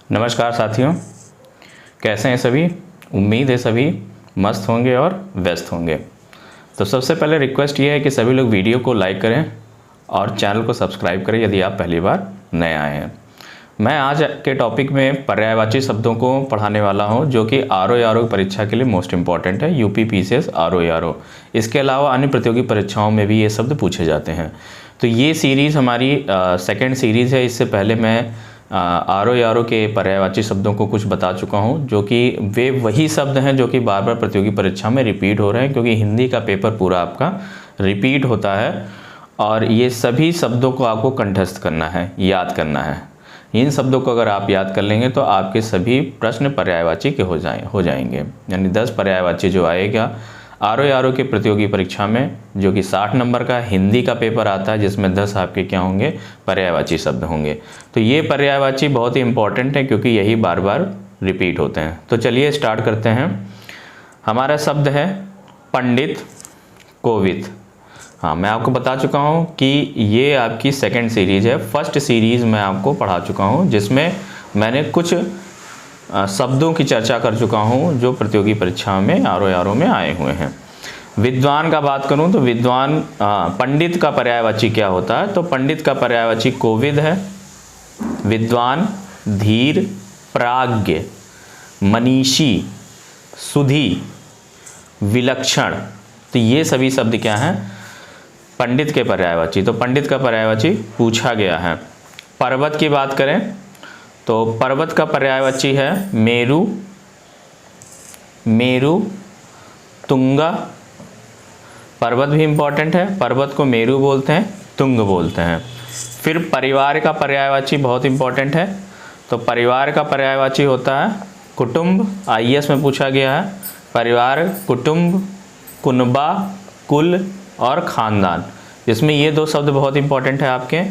नमस्कार साथियों, कैसे हैं सभी। उम्मीद है सभी मस्त होंगे और व्यस्त होंगे। तो सबसे पहले रिक्वेस्ट ये है कि सभी लोग वीडियो को लाइक करें और चैनल को सब्सक्राइब करें यदि आप पहली बार नए आए हैं। मैं आज के टॉपिक में पर्यायवाची शब्दों को पढ़ाने वाला हूं, जो कि आरओ परीक्षा के लिए मोस्ट इंपॉर्टेंट है, यूपी पीसीएस आरओ। इसके अलावा अन्य प्रतियोगी परीक्षाओं में भी ये शब्द पूछे जाते हैं। तो ये सीरीज़ हमारी सेकेंड सीरीज़ है। इससे पहले मैं आरओ के पर्यायवाची शब्दों को कुछ बता चुका हूं, जो कि वे वही शब्द हैं जो कि बार बार प्रतियोगी परीक्षा में रिपीट हो रहे हैं, क्योंकि हिंदी का पेपर पूरा आपका रिपीट होता है और ये सभी शब्दों को आपको कंठस्थ करना है, याद करना है। इन शब्दों को अगर आप याद कर लेंगे तो आपके सभी प्रश्न पर्यायवाची के हो जाएंगे। यानी 10 पर्यायवाची जो आएगा आरओ के प्रतियोगी परीक्षा में, जो कि 60 नंबर का हिंदी का पेपर आता है, जिसमें 10 आपके क्या होंगे, पर्यायवाची शब्द होंगे। तो ये पर्यायवाची बहुत ही इंपॉर्टेंट है, क्योंकि यही बार बार रिपीट होते हैं। तो चलिए स्टार्ट करते हैं। हमारा शब्द है पंडित कोविद। हाँ, मैं आपको बता चुका हूँ कि ये आपकी सेकेंड सीरीज़ है। फर्स्ट सीरीज़ मैं आपको पढ़ा चुका हूँ, जिसमें मैंने कुछ शब्दों की चर्चा कर चुका हूँ जो प्रतियोगी परीक्षा में आरओ में आए हुए हैं। विद्वान का बात करूँ तो विद्वान पंडित का पर्यायवाची क्या होता है, तो पंडित का पर्यायवाची कोविद है। विद्वान धीर, प्राज्ञ, मनीषी, सुधी, विलक्षण, तो ये सभी शब्द क्या हैं, पंडित के पर्यायवाची। तो पंडित का पर्यायवाची पूछा गया है। पर्वत की बात करें तो पर्वत का पर्यायवाची है मेरु, मेरु, तुंगा। पर्वत भी इंपॉर्टेंट है, पर्वत को मेरु बोलते हैं, तुंग बोलते हैं। फिर परिवार का पर्यायवाची बहुत इंपॉर्टेंट है। तो परिवार का पर्यायवाची होता है कुटुंब। आईएएस में पूछा गया है परिवार, कुटुंब, कुनबा, कुल और खानदान, जिसमें ये 2 शब्द बहुत इंपॉर्टेंट है आपके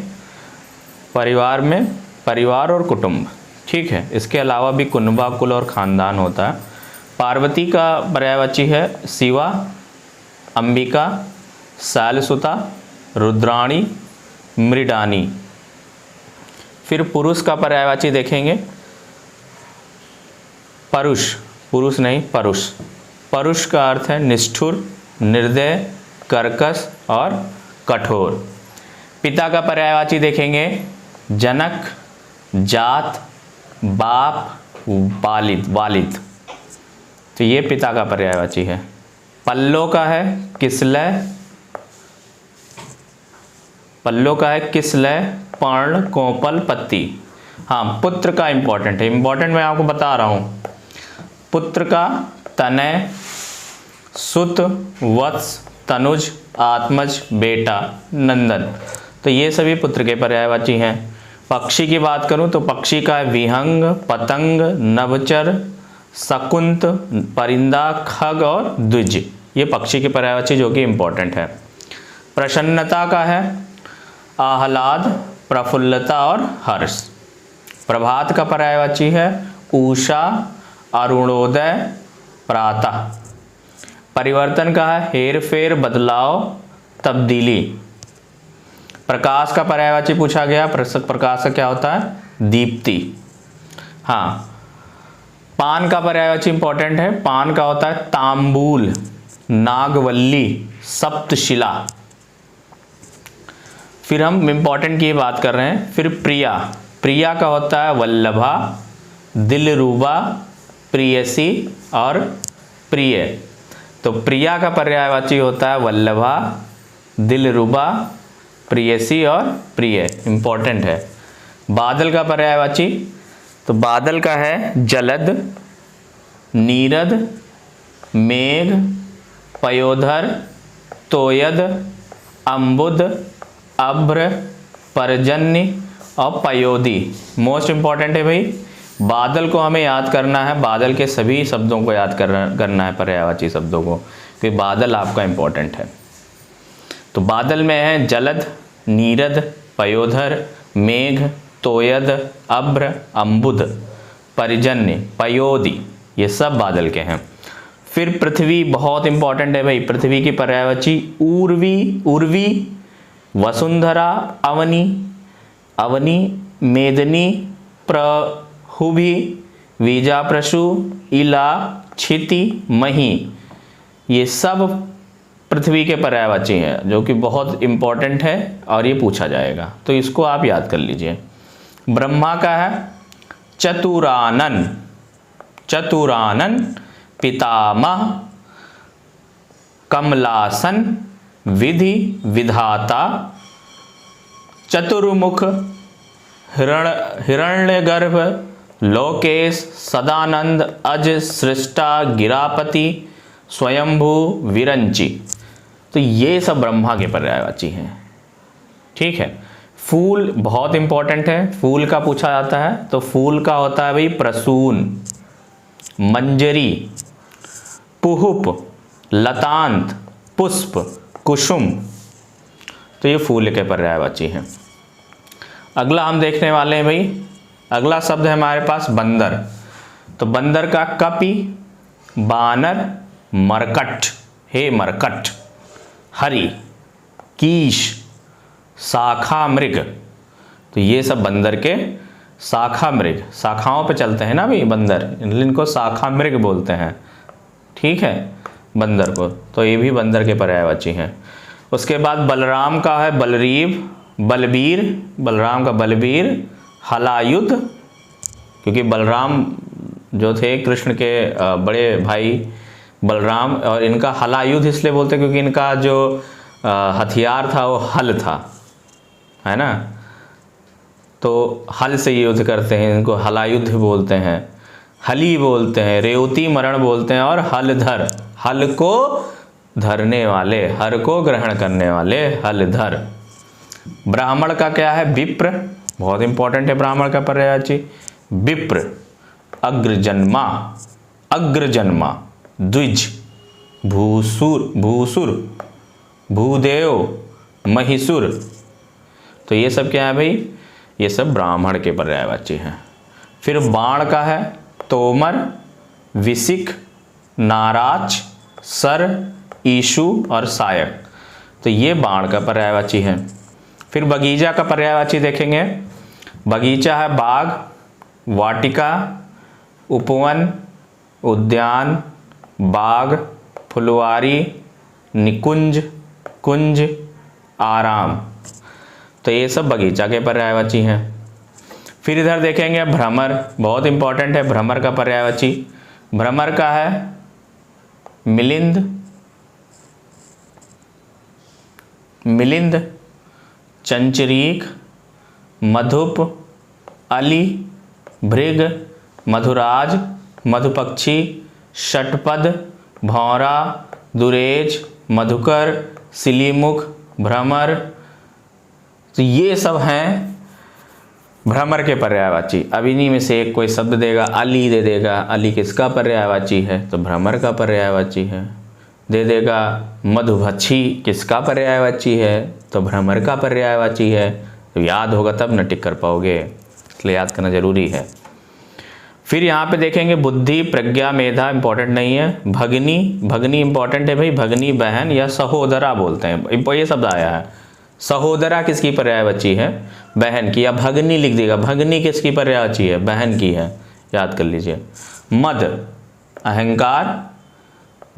परिवार में, परिवार और कुटुंब। ठीक है, इसके अलावा भी कुनबा, कुल और खानदान होता है। पार्वती का पर्यायवाची है शिवा, अंबिका, शैलसुता, रुद्राणी, मृडानी। फिर पुरुष का पर्यायवाची देखेंगे परुष, पुरुष नहीं परुष। परुष का अर्थ है निष्ठुर, निर्दय, कर्कश और कठोर। पिता का पर्यायवाची देखेंगे जनक, जात, बाप, वालिद। तो ये पिता का पर्यायवाची है। पल्लो का है किसलय, पल्लो का है किसलय, पर्ण, कोपल, पत्ती। हाँ, पुत्र का इंपॉर्टेंट है, इंपॉर्टेंट मैं आपको बता रहा हूँ। पुत्र का तनय, सुत, वत्स, तनुज, आत्मज, बेटा, नंदन। तो ये सभी पुत्र के पर्यायवाची हैं। पक्षी की बात करूं तो पक्षी का है विहंग, पतंग, नभचर, शकुंत, परिंदा, खग और द्विज। ये पक्षी के पर्यायवाची जो कि इंपॉर्टेंट है। प्रसन्नता का है आह्लाद, प्रफुल्लता और हर्ष। प्रभात का पर्यायवाची है उषा, अरुणोदय, प्रातः। परिवर्तन का है हेर फेर, बदलाव, तब्दीली। प्रकाश का पर्यायवाची पूछा गया, प्रकाश का क्या होता है, दीप्ति। हाँ, पान का पर्यायवाची इंपॉर्टेंट है। पान का होता है तांबूल, नागवल्ली, सप्तशिला। फिर हम इंपॉर्टेंट की बात कर रहे हैं। फिर प्रिया, प्रिया का होता है वल्लभा, दिलरुबा, प्रियसी और प्रिय। तो प्रिया का पर्यायवाची होता है वल्लभा, दिलरुबा, प्रियसी और प्रिय, इंपॉर्टेंट है। बादल का पर्यायवाची, तो बादल का है जलद, नीरद, मेघ, पयोधर, तोयद, अम्बुद, अभ्र, पर्जन्य और पयोदी। मोस्ट इंपॉर्टेंट है भाई, बादल को हमें याद करना है, बादल के सभी शब्दों को याद करना है, पर्यायवाची शब्दों को, क्योंकि बादल आपका इंपॉर्टेंट है। तो बादल में है जलद, नीरद, पयोधर, मेघ, तोयद, अभ्र, अम्बुद, पर्जन्य, पयोदी, ये सब बादल के हैं। फिर पृथ्वी बहुत इंपॉर्टेंट है भाई, पृथ्वी की पर्यायवाची उर्वी, उर्वी, वसुंधरा, अवनी, अवनी, मेदनी, हुभी, वीजा प्रशु, इला, क्षिति, मही, ये सब पृथ्वी के पर्यायवाची हैं, जो कि बहुत इंपॉर्टेंट है और ये पूछा जाएगा, तो इसको आप याद कर लीजिए। ब्रह्मा का है चतुरानन, चतुरानन, पितामह, कमलासन, विधि, विधाता, चतुर्मुख, हिरण्यगर्भ, लोकेश, सदानंद, अज, सृष्टा, गिरापति, स्वयंभू, विरंची। तो ये सब ब्रह्मा के पर्यायवाची हैं। ठीक है। फूल बहुत इंपॉर्टेंट है, फूल का पूछा जाता है, तो फूल का होता है भाई प्रसून, मंजरी, पुहुप, लतांत, पुष्प, कुसुम। तो ये फूल के पर्यायवाची हैं। अगला हम देखने वाले हैं भाई, अगला शब्द है हमारे पास बंदर। तो बंदर का कपि, बानर, मरकट, हे मरकट, हरि, कीश, शाखा मृग। तो ये सब बंदर के शाखा मृग, शाखाओं पे चलते हैं ना भाई बंदर, इनको शाखा मृग बोलते हैं। ठीक है, बंदर को, तो ये भी बंदर के पर्यायवाची हैं। उसके बाद बलराम का है बलरीव, बलबीर, बलराम का बलबीर, हलायुध, क्योंकि बलराम जो थे कृष्ण के बड़े भाई बलराम, और इनका हलायुध इसलिए बोलते हैं क्योंकि इनका जो हथियार था वो हल था, है ना, तो हल से युद्ध करते हैं, इनको हलायुध बोलते हैं, हली बोलते हैं, रेवती मरण बोलते हैं, और हलधर, हल को धरने वाले, हर को ग्रहण करने वाले, हलधर। ब्राह्मण का क्या है विप्र, बहुत इंपॉर्टेंट है ब्राह्मण का पर्यायवाची, विप्र, अग्रजन्मा, अग्रजन्मा, द्विज, भूसुर, भूसुर, भूदेव, महिसुर। तो ये सब क्या है भाई, ये सब ब्राह्मण के पर्यायवाची हैं। फिर बाण का है तोमर, विसिक, नाराज, सर, ईशु और सायक। तो ये बाण का पर्यायवाची है। फिर बगीचा का पर्यायवाची देखेंगे। बगीचा है बाग, वाटिका, उपवन, उद्यान, बाग, फुलवारी, निकुंज, कुंज, आराम। तो ये सब बगीचा के पर्यायवाची हैं। फिर इधर देखेंगे भ्रमर, बहुत इंपॉर्टेंट है भ्रमर का पर्यायवाची। भ्रमर का है मिलिंद, मिलिंद, चंचरीक, मधुप, अली, भृग, मधुराज, मधुपक्षी, षटपद, भौरा, दुरेज, मधुकर, सिलीमुख, भ्रमर। तो ये सब हैं भ्रमर के पर्यायवाची। अब इन्हीं में से एक कोई शब्द देगा, अली दे देगा, अली किसका पर्यायवाची है, तो भ्रमर का पर्यायवाची है। दे देगा मधुभक्षी, किसका पर्यायवाची है, तो भ्रमर का पर्यायवाची है। तो याद होगा तब न टिक कर पाओगे, इसलिए याद करना जरूरी है। फिर यहाँ पे देखेंगे बुद्धि, प्रज्ञा, मेधा इंपॉर्टेंट नहीं है। भगनी, भगनी इंपॉर्टेंट है भाई, भगनी बहन या सहोदरा बोलते हैं, ये शब्द आया है। सहोदरा किसकी पर्यायवाची है, बहन की, या भगनी लिख देगा, भगनी किसकी पर्यायवाची है, बहन की है, याद कर लीजिए। मद, अहंकार,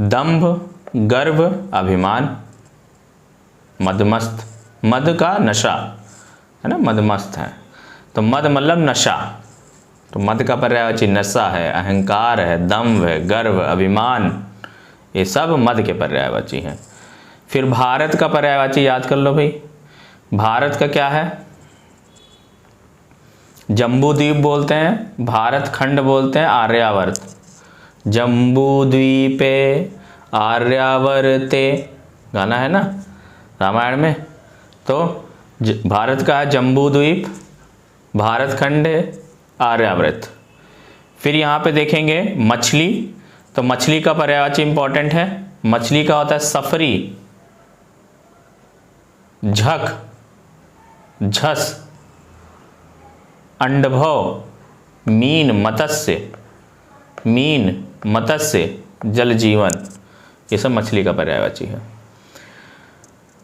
दंभ, गर्व, अभिमान, मदमस्त, मद का नशा है ना, मदमस्त है, तो मद मतलब नशा, तो मद का पर्यायवाची नशा है, अहंकार है, दंभ है, गर्व, अभिमान, ये सब मद के पर्यायवाची हैं। फिर भारत का पर्यायवाची याद कर लो भाई। भारत का क्या है, जम्बू द्वीप बोलते हैं, भारत खंड बोलते हैं, आर्यावर्त, जम्बू द्वीपे आर्यावर्ते, गाना है ना रामायण में। तो भारत का है जम्बू द्वीप, भारत खंड, आर्यावर्त। फिर यहाँ पे देखेंगे मछली, तो मछली का पर्यायवाची इंपॉर्टेंट है। मछली का होता है सफरी, झक, झस, अंडभव, मीन, मत्स्य, मीन, मत्स्य, जल जीवन, ये सब मछली का पर्यायवाची है।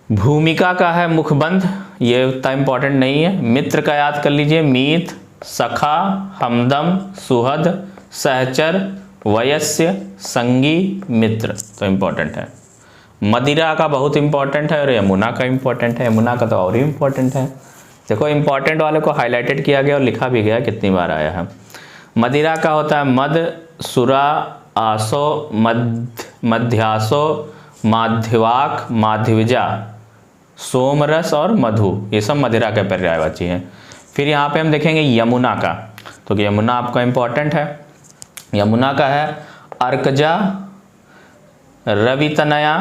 भूमिका का है मुखबंध, ये उतना इंपॉर्टेंट नहीं है। मित्र का याद कर लीजिए, मीत, सखा, हमदम, सुहद, सहचर, वयस्य, संगी, मित्र। तो इम्पोर्टेंट है। मदिरा का बहुत इंपॉर्टेंट है और यमुना का इंपॉर्टेंट है। यमुना का तो और ही इंपॉर्टेंट है। देखो इंपॉर्टेंट वाले को हाईलाइटेड किया गया और लिखा भी गया कितनी बार आया है। मदिरा का होता है मद, सुरा, आसो, मध्यासो, माध्यवाक, माध्यविजा, सोमरस और मधु, ये सब मदिरा के पर्यायवाची हैं। फिर यहाँ पे हम देखेंगे यमुना का, तो यमुना आपका इंपॉर्टेंट है। यमुना का है अर्कजा, रवितनया,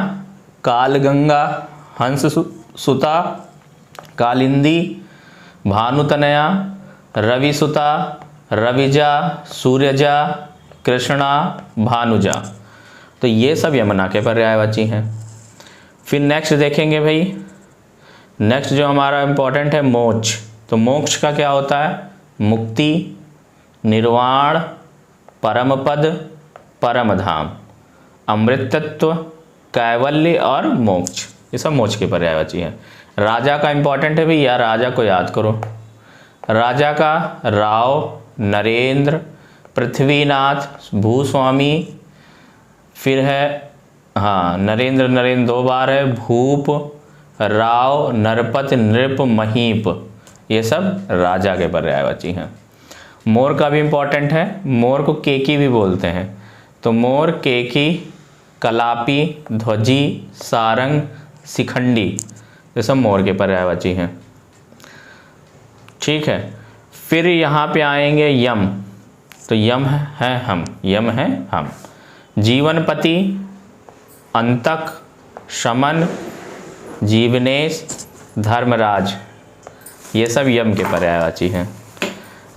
कालगंगा, हंस सुता, कालिंदी, भानुतनया, रविसुता, रविजा, सूर्यजा, कृष्णा, भानुजा। तो ये सब यमुना के पर्यायवाची हैं। फिर नेक्स्ट देखेंगे भाई, नेक्स्ट जो हमारा इंपॉर्टेंट है मोक्ष। तो मोक्ष का क्या होता है? मुक्ति, निर्वाण, परम पद, परम धाम, अमृतत्व, कैवल्य और मोक्ष, ये सब मोक्ष के पर्यायवाची हैं। राजा का इंपॉर्टेंट है भैया, राजा को याद करो। राजा का राव, नरेंद्र, पृथ्वीनाथ, भूस्वामी, फिर है हाँ नरेंद्र, नरेंद्र 2 बार है, भूप, राव, नरपत, नृप, महीप, ये सब राजा के पर्यायवाची हैं। मोर का भी इंपॉर्टेंट है। मोर को केकी भी बोलते हैं। तो मोर, केकी, कलापी, ध्वजी, सारंग, शिखंडी, ये सब मोर के पर्यायवाची हैं। ठीक है। फिर यहाँ पे आएंगे यम। तो यम है हम, यम है हम। जीवनपति, अंतक, शमन, जीवनेश, धर्मराज, ये सब यम के पर्यायवाची हैं।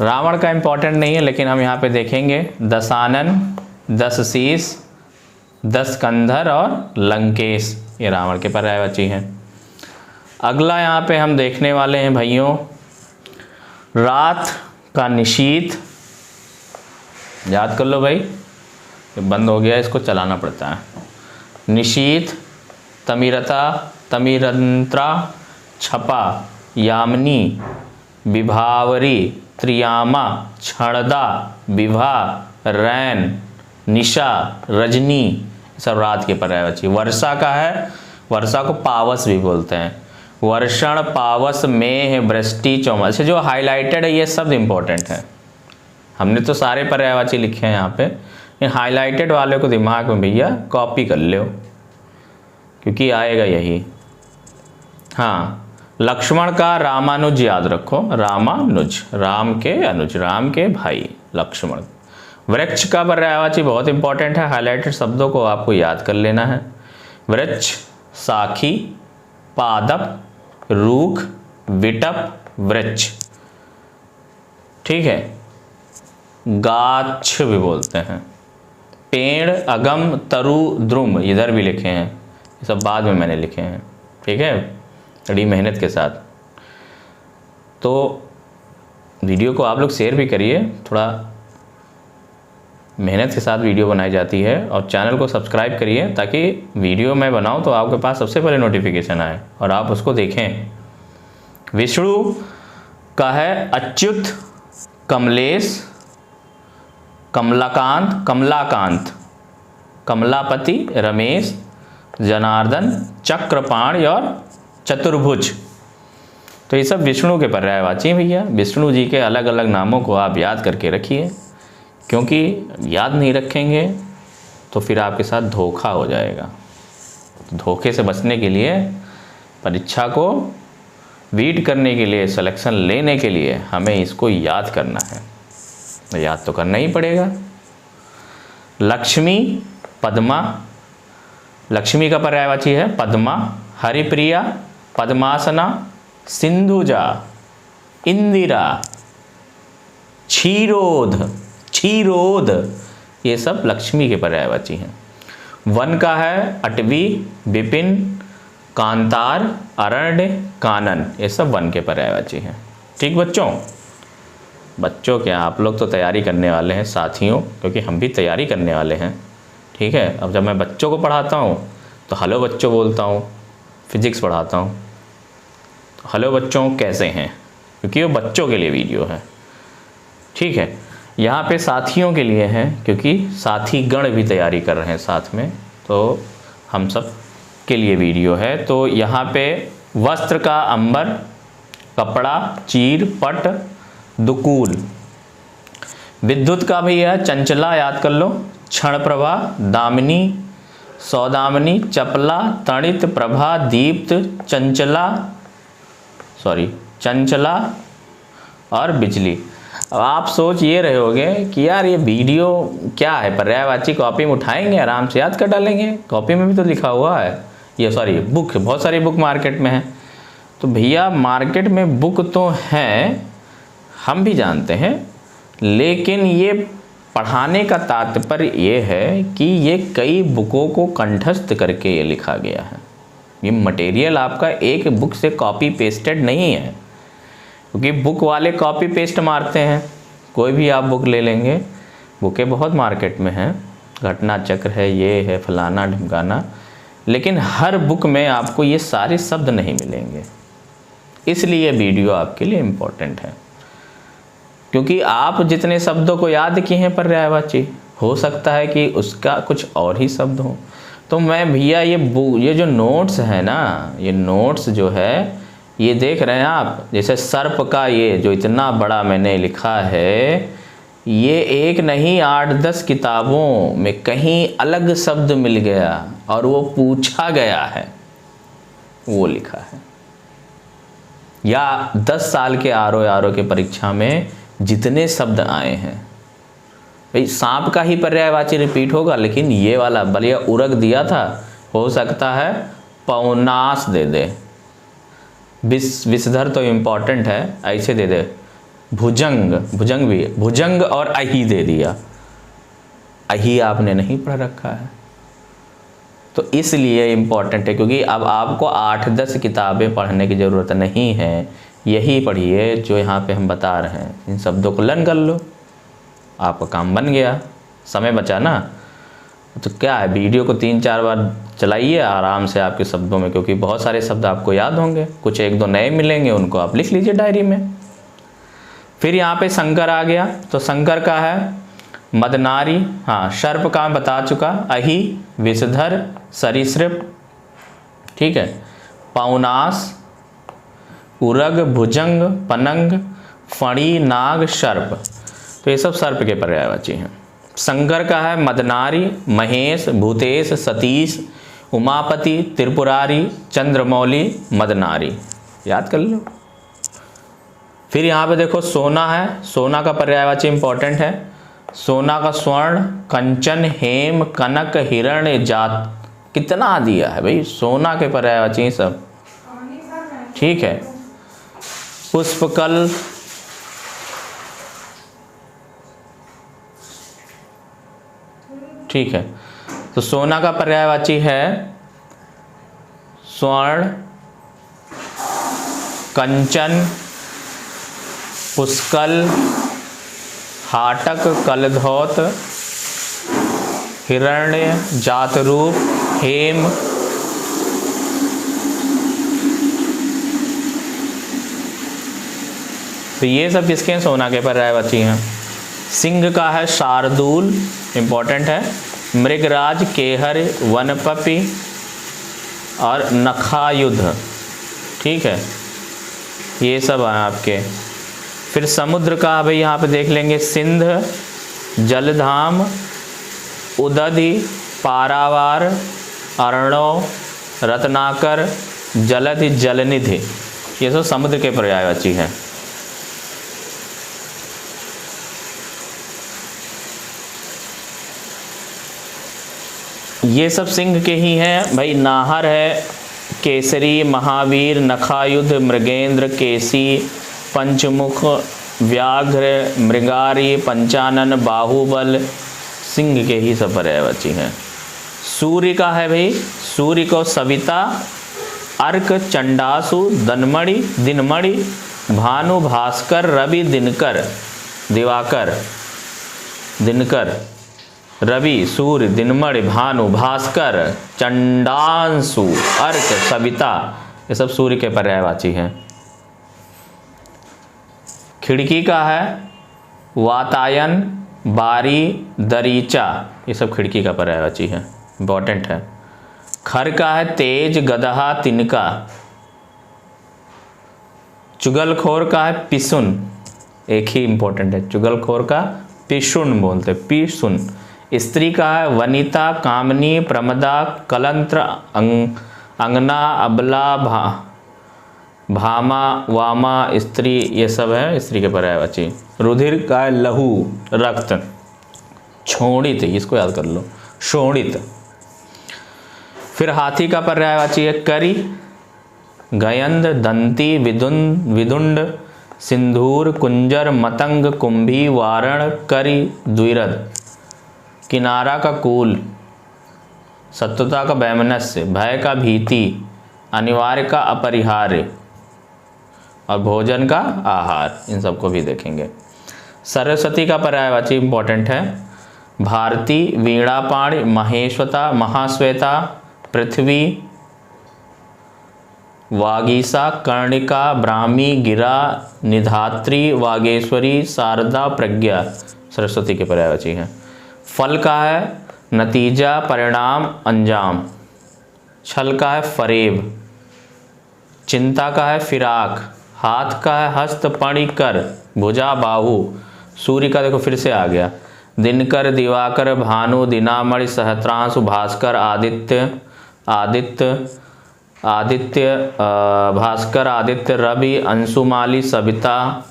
रावण का इंपॉर्टेंट नहीं है, लेकिन हम यहाँ पे देखेंगे दशानन, 10 शीश, 10 कंधर और लंकेश, ये रावण के पर्यायवाची हैं। अगला यहाँ पे हम देखने वाले हैं भाइयों, रात का निशीथ। याद कर लो भाई, ये बंद हो गया, इसको चलाना पड़ता है। निशीथ, तमिरता, तमिरंत्रा, छपा, यामिनी, विभावरी, त्रियामा, क्षणदा, विभा, रैन, निशा, रजनी, सब रात के पर्यायवाची। वर्षा का है, वर्षा को पावस भी बोलते हैं। वर्षण, पावस, मेह, वृष्टि, चौमस, जो हाईलाइटेड है ये सब इंपॉर्टेंट है। हमने तो सारे पर्यायवाची लिखे हैं यहाँ पे, इन हाईलाइटेड वाले को दिमाग में भैया कॉपी कर लो, क्योंकि आएगा यही। हाँ, लक्ष्मण का रामानुज याद रखो, रामानुज, राम के अनुज, राम के भाई लक्ष्मण। वृक्ष का पर्यायवाची बहुत इंपॉर्टेंट है, हाईलाइटेड शब्दों को आपको याद कर लेना है। वृक्ष, साखी, पादप, रूख, विटप, वृक्ष। ठीक है। गाछ भी बोलते हैं। पेड़, अगम, तरु, द्रुम, इधर भी लिखे हैं, ये सब बाद में मैंने लिखे हैं। ठीक है, बड़ी मेहनत के साथ। तो वीडियो को आप लोग शेयर भी करिए, थोड़ा मेहनत के साथ वीडियो बनाई जाती है। और चैनल को सब्सक्राइब करिए, ताकि वीडियो मैं बनाऊं तो आपके पास सबसे पहले नोटिफिकेशन आए और आप उसको देखें। विष्णु का है अच्युत, कमलेश, कमलाकांत, कमलाकांत, कमलापति, रमेश, जनार्दन, चक्रपाण और चतुर्भुज। तो ये सब विष्णु के पर्यायवाची हैं भैया। विष्णु जी के अलग अलग नामों को आप याद करके रखिए, क्योंकि याद नहीं रखेंगे तो फिर आपके साथ धोखा हो जाएगा। धोखे से बचने के लिए, परीक्षा को बीट करने के लिए, सिलेक्शन लेने के लिए हमें इसको याद करना है, तो याद तो करना ही पड़ेगा। लक्ष्मी, पद्मा, लक्ष्मी का पर्यायवाची है पद्मा। हरिप्रिया, पद्मासना, सिंधुजा, इंदिरा, क्षीरोध, क्षीरोध, ये सब लक्ष्मी के पर्यायवाची हैं। वन का है अटवी, विपिन, कांतार, अरण्य, कानन, ये सब वन के पर्यायवाची हैं। ठीक बच्चों, बच्चों क्या, आप लोग तो तैयारी करने वाले हैं साथियों, क्योंकि हम भी तैयारी करने वाले हैं। ठीक है। अब जब मैं बच्चों को पढ़ाता हूँ तो हेलो बच्चों बोलता हूँ, फिजिक्स पढ़ाता हूँ तो हेलो बच्चों कैसे हैं, क्योंकि वो बच्चों के लिए वीडियो है। ठीक है, यहाँ पे साथियों के लिए हैं क्योंकि साथी गण भी तैयारी कर रहे हैं साथ में, तो हम सब के लिए वीडियो है। तो यहाँ पे वस्त्र का अंबर, कपड़ा, चीर, पट, दुकूल। विद्युत का भी है चंचला, याद कर लो, क्षण प्रभा, दामिनी, सौदामिनी, चपला, तणित, प्रभा, दीप्त, चंचला और बिजली। अब आप सोच ये रहे होगे कि यार ये वीडियो क्या है, पर्यायवाची कॉपी में उठाएंगे, आराम से याद कर डालेंगे, कॉपी में भी तो लिखा हुआ है, ये सॉरी बुक, बहुत सारी बुक मार्केट में है। तो भैया मार्केट में बुक तो हैं, हम भी जानते हैं, लेकिन ये पढ़ाने का तात्पर्य ये है कि ये कई बुकों को कंठस्थ करके ये लिखा गया है। ये मटेरियल आपका एक बुक से कॉपी पेस्टेड नहीं है, क्योंकि बुक वाले कॉपी पेस्ट मारते हैं। कोई भी आप बुक ले लेंगे, बुकें बहुत मार्केट में हैं, घटना चक्र है, ये है, फलाना ढिमकाना, लेकिन हर बुक में आपको ये सारे शब्द नहीं मिलेंगे। इसलिए वीडियो आपके लिए इम्पोर्टेंट है, क्योंकि आप जितने शब्दों को याद किए हैं पर्यायवाची, हो सकता है कि उसका कुछ और ही शब्द हो। तो मैं भैया ये जो नोट्स है ना, ये नोट्स जो है, ये देख रहे हैं आप, जैसे सर्प का ये जो इतना बड़ा मैंने लिखा है, ये एक नहीं 8-10 किताबों में कहीं अलग शब्द मिल गया और वो पूछा गया है, वो लिखा है। या 10 साल के आरओ के परीक्षा में जितने शब्द आए हैं, भाई सांप का ही पर्यायवाची रिपीट होगा, लेकिन ये वाला बलिया उरग दिया था, हो सकता है पौनास दे दे, विषधर तो इम्पॉर्टेंट है, ऐसे दे दे, भुजंग भी, भुजंग और अही दे दिया, अही आपने नहीं पढ़ रखा है, तो इसलिए इम्पॉर्टेंट है। क्योंकि अब आपको 8-10 किताबें पढ़ने की ज़रूरत नहीं है, यही पढ़िए जो यहाँ पे हम बता रहे हैं, इन शब्दों को लर्न कर लो, आपका काम बन गया, समय बचा ना। तो क्या है, वीडियो को 3-4 बार चलाइए आराम से आपके शब्दों में, क्योंकि बहुत सारे शब्द आपको याद होंगे, कुछ 1-2 नए मिलेंगे, उनको आप लिख लीजिए डायरी में। फिर यहाँ पे शंकर आ गया, तो शंकर का है मदनारी, हाँ, सर्प का बता चुका, अही, विषधर, सरीसृप, ठीक है, पौनास, उरग, भुजंग, पनंग, फणी, नाग, सर्प, तो ये सब सर्प के पर्यायवाची हैं। शंकर का है मदनारी, महेश, भूतेश, सतीश, उमापति, त्रिपुरारी, चंद्रमौली, मदनारी, याद कर लो। फिर यहाँ पे देखो सोना है, सोना का पर्यायवाची इंपॉर्टेंट है, सोना का स्वर्ण, कंचन, हेम, कनक, हिरण्य, जात, कितना दिया है भाई, सोना के पर्यायवाची सब, ठीक है। पुष्पकल, ठीक है, तो सोना का पर्यायवाची है स्वर्ण, कंचन, पुष्कल, हाटक, कलधौत, हिरण्य, जातरूप, हेम, तो ये सब किसके सोना के पर्यायवाची हैं। सिंह का है शार्दूल, इम्पोर्टेंट है, मृगराज, केहर, वनपपि और नखायुध, ठीक है, ये सब हैं आपके। फिर समुद्र का भाई यहाँ पे देख लेंगे, सिंध, जलधाम, उदधि, पारावार, अर्णव, रत्नाकर, जलधि, जलनिधि, ये सब समुद्र के पर्यायवाची हैं। ये सब सिंह के ही हैं भाई। नाहर है केसरी, महावीर, नखायुध, मृगेंद्र, केसी, पंचमुख, व्याघ्र, मृगारी, पंचानन, बाहुबल, सिंह के ही सब पर्यायवाची हैं। सूर्य का है भाई, सूर्य को सविता, अर्क, चंडासु, दिनमणि, भानु, भास्कर, रवि, दिनकर, रवि, सूर्य, दिनमणि, भानु, भास्कर, चंडांशु, अर्क, सविता, ये सब सूर्य के पर्यायवाची हैं। खिड़की का है वातायन, बारी, दरीचा, ये सब खिड़की का पर्यायवाची है, इंपॉर्टेंट है। खर का है तेज, गदहा, तिनका। चुगलखोर का है पिसुन, एक ही इंपॉर्टेंट है, चुगलखोर का पिशुन बोलते, पिसुन। स्त्री का है वनिता, कामनी, प्रमदा, कलंत्र, अंगना, अबला, भामा, वामा, स्त्री, ये सब है स्त्री के पर्यायवाची। रुधिर का है लहू, रक्त। छोड़ित, इसको याद कर लो, शोणित। फिर हाथी का पर्यायवाची है करी, गयंद, दंती, विदुंड, सिंधूर, कुंजर, मतंग, कुंभी, वारण, करी, द्विरद। किनारा का कूल, शत्रुता का वैमनस्य, भय का भीति, अनिवार्य का अपरिहार्य और भोजन का आहार, इन सबको भी देखेंगे। सरस्वती का पर्यायवाची इंपॉर्टेंट है, भारती, वीणापाणी, महेश्वता, महाश्वेता, पृथ्वी, वागीसा, कर्णिका, ब्राह्मी, गिरा, निधात्री, वागेश्वरी, शारदा, प्रज्ञा, सरस्वती के पर्यायवाची हैं। फल का है नतीजा, परिणाम, अंजाम। छल का है फरेब। चिंता का है फिराक। हाथ का है हस्त, पणि, कर, भुजा, बाहु। सूर्य का देखो फिर से आ गया, दिनकर, दिवाकर, भानु, दिनामणि, सहस्त्रांशु, भास्कर, भास्कर, आदित्य, रवि, अंशुमाली, सविता।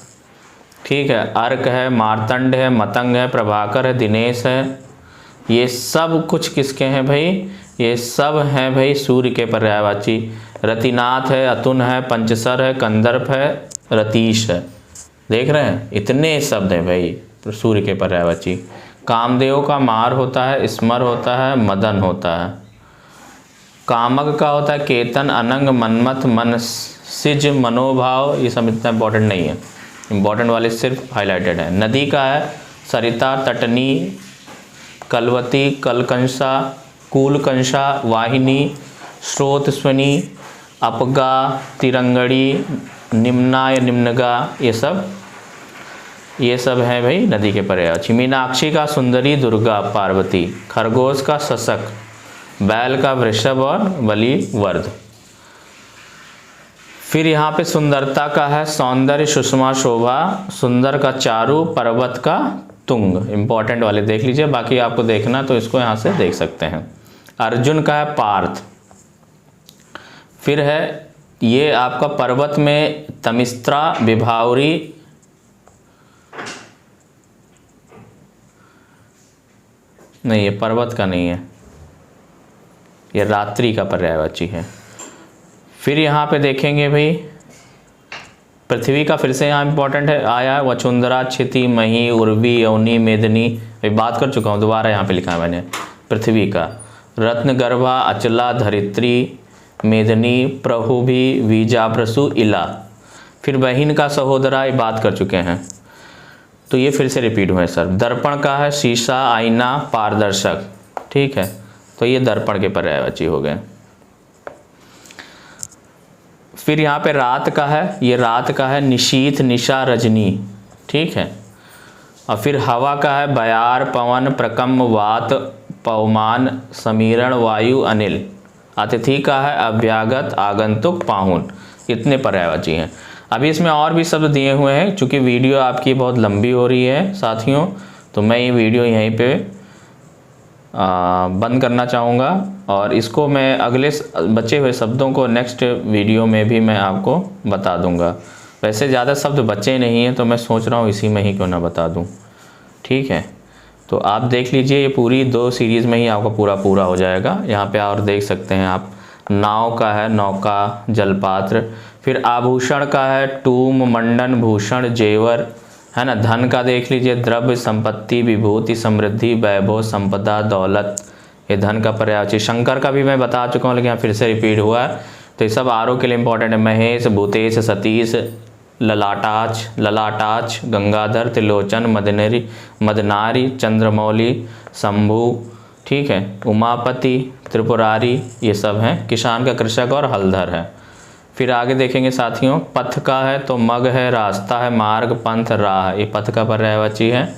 ठीक है, अर्क है, मार्तंड है, मतंग है, प्रभाकर है, दिनेश है। ये सब कुछ किसके हैं भाई? ये सब हैं भाई सूर्य के पर्यायवाची। रतिनाथ है, अतुन है, पंचसर है, कंदर्प है, रतीश है। देख रहे हैं, इतने शब्द हैं भाई सूर्य के पर्यायवाची। कामदेव का मार होता है, स्मर होता है, मदन होता है। कामक का होता है केतन, अनंग, मनमथ, मनसिज, मनोभाव। ये सब इतना इंपॉर्टेंट नहीं है, इंपॉर्टेंट वाले सिर्फ हाईलाइटेड है। नदी का है सरिता, तटनी, कलवती, कलकंसा, कूलकंसा, वाहिनी, स्रोतस्विनी, अपगा, तिरंगड़ी, निम्ना या निम्नगा। ये सब है भाई नदी के पर्यायवाची। मीनाक्षी का सुंदरी, दुर्गा, पार्वती। खरगोश का शशक, बैल का वृषभ और बलि, वर्ध। फिर यहाँ पे सुंदरता का है सौंदर्य, सुषमा, शोभा। सुंदर का चारु, पर्वत का तुंग। इंपॉर्टेंट वाले देख लीजिए, बाकी आपको देखना तो इसको यहाँ से देख सकते हैं। अर्जुन का है पार्थ। फिर है ये आपका पर्वत में तमिस्त्रा, विभावरी, नहीं ये पर्वत का नहीं है, ये रात्रि का पर्यायवाची है। फिर यहाँ पे देखेंगे भाई पृथ्वी का फिर से यहाँ इंपॉर्टेंट है आया, वसुंधरा, क्षिति, मही, उर्वी, यौनी, मेदिनी। अभी बात कर चुका हूँ, दोबारा यहाँ पे लिखा है मैंने। पृथ्वी का रत्नगर्भा, अचला, धरित्री, मेदिनी, प्रहुभी, वीजाप्रसु, इला। फिर बहिन का सहोदरा, ये बात कर चुके हैं, तो ये फिर से रिपीट हुए सर। दर्पण का है शीशा, आईना, पारदर्शक। ठीक है, तो ये दर्पण के पर्यायवाची हो गए। फिर यहाँ पे रात का है, ये रात का है निशीथ, निशा, रजनी। ठीक है, और फिर हवा का है बयार, पवन, प्रकम्म, वात, पवमान, समीरण, वायु, अनिल। अतिथि का है अभ्यागत, आगंतुक, पाहुन। इतने पर्यायवाची हैं। अभी इसमें और भी शब्द दिए हुए हैं, चूँकि वीडियो आपकी बहुत लंबी हो रही है साथियों, तो मैं ये वीडियो यहीं पे बंद करना चाहूँगा और इसको मैं अगले बचे हुए शब्दों को नेक्स्ट वीडियो में भी मैं आपको बता दूँगा। वैसे ज़्यादा शब्द बचे नहीं हैं, तो मैं सोच रहा हूँ इसी में ही क्यों ना बता दूँ। ठीक है, तो आप देख लीजिए, ये पूरी 2 सीरीज़ में ही आपका पूरा हो जाएगा। यहाँ पे और देख सकते हैं आप, नाव का है नौका, जलपात्र। फिर आभूषण का है टूम, मंडन, भूषण, जेवर, है ना। धन का देख लीजिए द्रव्य, संपत्ति, विभूति, समृद्धि, वैभव, संपदा, दौलत। ये धन का पर्यायवाची। शंकर का भी मैं बता चुका हूँ, लेकिन यहाँ फिर से रिपीट हुआ है, तो ये सब आरों के लिए इंपॉर्टेंट है। महेश, भूतेश, सतीश, ललाटाच, गंगाधर, त्रिलोचन, मदनारी, चंद्रमौली, शंभु। ठीक है, उमापति, त्रिपुरारी, ये सब हैं। किसान का कृषक और हलधर है। फिर आगे देखेंगे साथियों, पथ का है तो मग है, रास्ता है, मार्ग, पंथ, राह, ये पथ का पर्यायवाची है।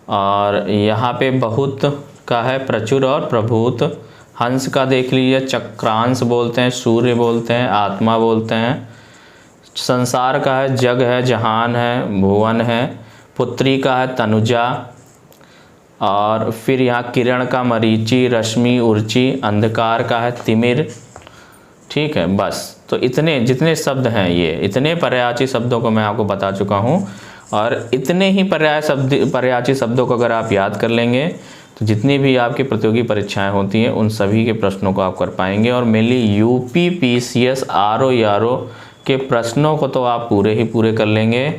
और यहाँ पे बहुत का है प्रचुर और प्रभूत। हंस का देख लीजिए, चक्रांश बोलते हैं, सूर्य बोलते हैं, आत्मा बोलते हैं। संसार का है जग है, जहान है, भुवन है। पुत्री का है तनुजा। और फिर यहाँ किरण का मरीचि, रश्मि, उर्ची। अंधकार का है तिमिर। ठीक है, बस तो इतने जितने शब्द हैं, ये इतने पर्यायवाची शब्दों को मैं आपको बता चुका हूँ। और इतने ही पर्यायवाची शब्दों को अगर आप याद कर लेंगे तो जितनी भी आपकी प्रतियोगी परीक्षाएं होती हैं उन सभी के प्रश्नों को आप कर पाएंगे। और मेनली यूपी पीसीएस आरओ यारो के प्रश्नों को तो आप पूरे कर लेंगे,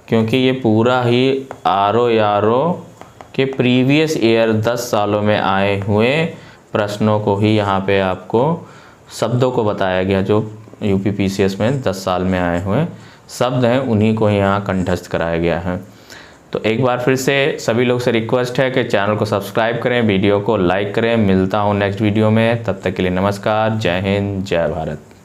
क्योंकि ये पूरा ही आरओ यारो के प्रीवियस ईयर 10 सालों में आए हुए प्रश्नों को ही यहाँ पे आपको शब्दों को बताया गया, जो यूपी पीसीएस में 10 साल में आए हुए शब्द हैं उन्हीं को यहाँ कंठस्थ कराया गया है। तो एक बार फिर से सभी लोग से रिक्वेस्ट है कि चैनल को सब्सक्राइब करें, वीडियो को लाइक करें। मिलता हूँ नेक्स्ट वीडियो में, तब तक के लिए नमस्कार, जय हिंद, जय भारत।